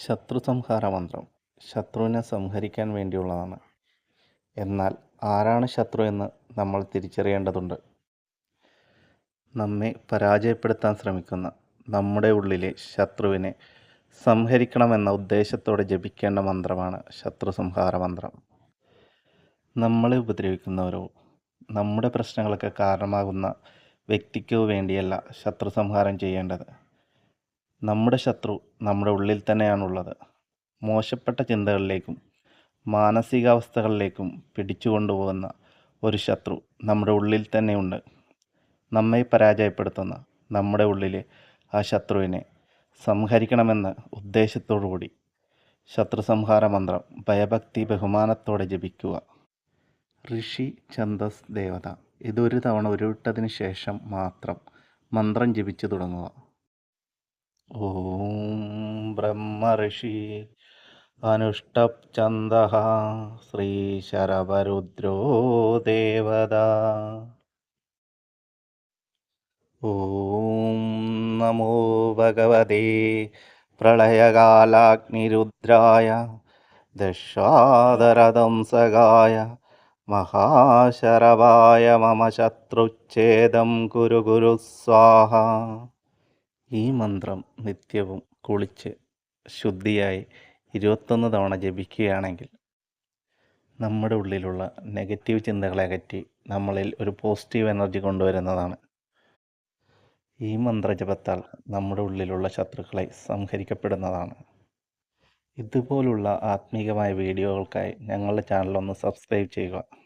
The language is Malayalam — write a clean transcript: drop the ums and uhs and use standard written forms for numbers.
ശത്രു സംഹാര മന്ത്രം ശത്രുവിനെ സംഹരിക്കാൻ വേണ്ടിയുള്ളതാണ്. എന്നാൽ ആരാണ് ശത്രു എന്ന് നമ്മൾ തിരിച്ചറിയേണ്ടതുണ്ട്. നമ്മെ പരാജയപ്പെടുത്താൻ ശ്രമിക്കുന്ന നമ്മുടെ ഉള്ളിലെ ശത്രുവിനെ സംഹരിക്കണമെന്ന ഉദ്ദേശത്തോടെ ജപിക്കേണ്ട മന്ത്രമാണ് ശത്രു സംഹാര മന്ത്രം. നമ്മളെ ഉപദ്രവിക്കുന്നവരോ നമ്മുടെ പ്രശ്നങ്ങൾക്ക് കാരണമാകുന്ന വ്യക്തിക്കോ വേണ്ടിയല്ല ശത്രു സംഹാരം ചെയ്യേണ്ടത്. നമ്മുടെ ശത്രു നമ്മുടെ ഉള്ളിൽ തന്നെയാണുള്ളത്. മോശപ്പെട്ട ചിന്തകളിലേക്കും മാനസികാവസ്ഥകളിലേക്കും പിടിച്ചുകൊണ്ടുപോകുന്ന ഒരു ശത്രു നമ്മുടെ ഉള്ളിൽ തന്നെയുണ്ട്. നമ്മെ പരാജയപ്പെടുത്തുന്ന നമ്മുടെ ഉള്ളിലെ ആ ശത്രുവിനെ സംഹരിക്കണമെന്ന ഉദ്ദേശത്തോടുകൂടി ശത്രു സംഹാര മന്ത്രം ഭയഭക്തി ബഹുമാനത്തോടെ ജപിക്കുക. ഋഷി ഛന്ദസ് ദേവത. ഇതൊരു തവണ ഉരുവിട്ടതിന് ശേഷം മാത്രം മന്ത്രം ജപിച്ചു തുടങ്ങുക. ഓം ബ്രഹ്മഋഷി അനുഷ്ടപ് ഛന്ദഃ ശ്രീ ശരവരുദ്രോ ദേവത. ഓം നമോ ഭഗവതേ പ്രളയകാലാഗ്നിരുദ്രായ ദശാദരദംസകായ മഹാശരവായ മമ ശത്രുച്ഛേദം കുരു കുരു സ്വാഹ. ഈ മന്ത്രം നിത്യവും കുളിച്ച് ശുദ്ധിയായി 21 തവണ ജപിക്കുകയാണെങ്കിൽ നമ്മുടെ ഉള്ളിലുള്ള നെഗറ്റീവ് ചിന്തകളെ അകറ്റി നമ്മളിൽ ഒരു പോസിറ്റീവ് എനർജി കൊണ്ടുവരുന്നതാണ്. ഈ മന്ത്രജപത്താൽ നമ്മുടെ ഉള്ളിലുള്ള ശത്രുക്കളെ സംഹരിക്കപ്പെടുന്നതാണ്. ഇതുപോലുള്ള ആത്മീകമായ വീഡിയോകൾക്കായി ഞങ്ങളുടെ ചാനൽ ഒന്ന് സബ്സ്ക്രൈബ് ചെയ്യുക.